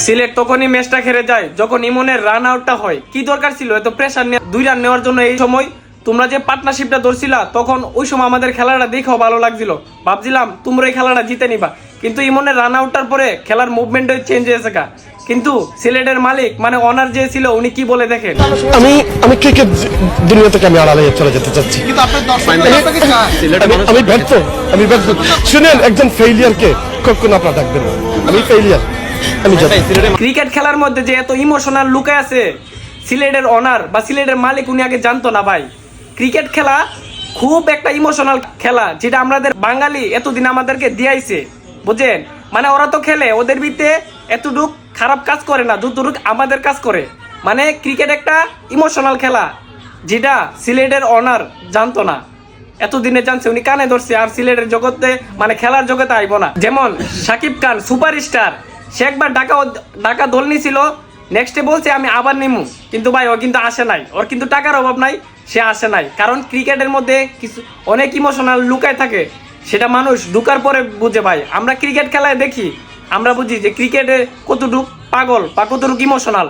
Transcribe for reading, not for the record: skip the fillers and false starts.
সিলেট তখনই ম্যাচটা হেরে যায় যখন ইমনের রান আউটটা হয়। কি দরকার ছিল এত প্রেসার নিয়ে 2 রান নেওয়ার জন্য? এই সময় তোমরা যে পার্টনারশিপটা ধরছিলা তখন ওই সময় আমাদের খেলাটা দেখেও ভালো লাগছিল, ভাবছিলাম তোমরা এই খেলাটা জিতে নিবা। কিন্তু ইমনের রান আউটটার পরে খেলার মুভমেন্ট চেঞ্জ হয়েছে। কিন্তু সিলেটের মালিক মানে অনার যে ছিল উনি কি বলে দেখেন, আমি ক্রিকেট দুনিয়া থেকে আমি আড়ালে চলে যেতে চাচ্ছি, কিন্তু আমি ব্যর্থ। শুনেন, একজন ফেইলিয়ারকে কখনো আপনারা ডাকবেন না। আমি ফেইলিয়ার। ক্রিকেট খেলার মধ্যে যে এত ইমোশনাল লুকায় আছে, সিলেটের অনার বা সিলেটের মালিক উনি আগে জানতো না ভাই। ক্রিকেট খেলা খুব একটা ইমোশনাল খেলা, যেটা আমাদের বাঙালি এতদিন আমাদেরকে দিয়াইছে, বুঝেন? মানে ওরা তো খেলে, ওদের ভিতরে এতটুক খারাপ কাজ করে না যতটুক আমাদের কাজ করে। মানে ক্রিকেট একটা ইমোশনাল খেলা, যেটা সিলেটের অনার জানতো না, এতদিনে জানছে, উনি কানে ধরছে। আর সিলেটের জগতে মানে খেলার জগতে আইব না। যেমন সাকিব খান সুপারস্টার, সে একবার ঢাকা দল নিছিল, নেক্সটে বলছে আমি আবার নিমু, কিন্তু ভাই ও কিন্তু আসে নাই। ওর কিন্তু টাকার অভাব নাই, সে আসে নাই। কারণ ক্রিকেটের মধ্যে কিছু অনেক ইমোশনাল লুকায় থাকে, সেটা মানুষ ঢুকার পরে বুঝে। ভাই আমরা ক্রিকেট খেলায় দেখি, আমরা বুঝি যে ক্রিকেটে কতটুক পাগল বা কতটুক ইমোশনাল।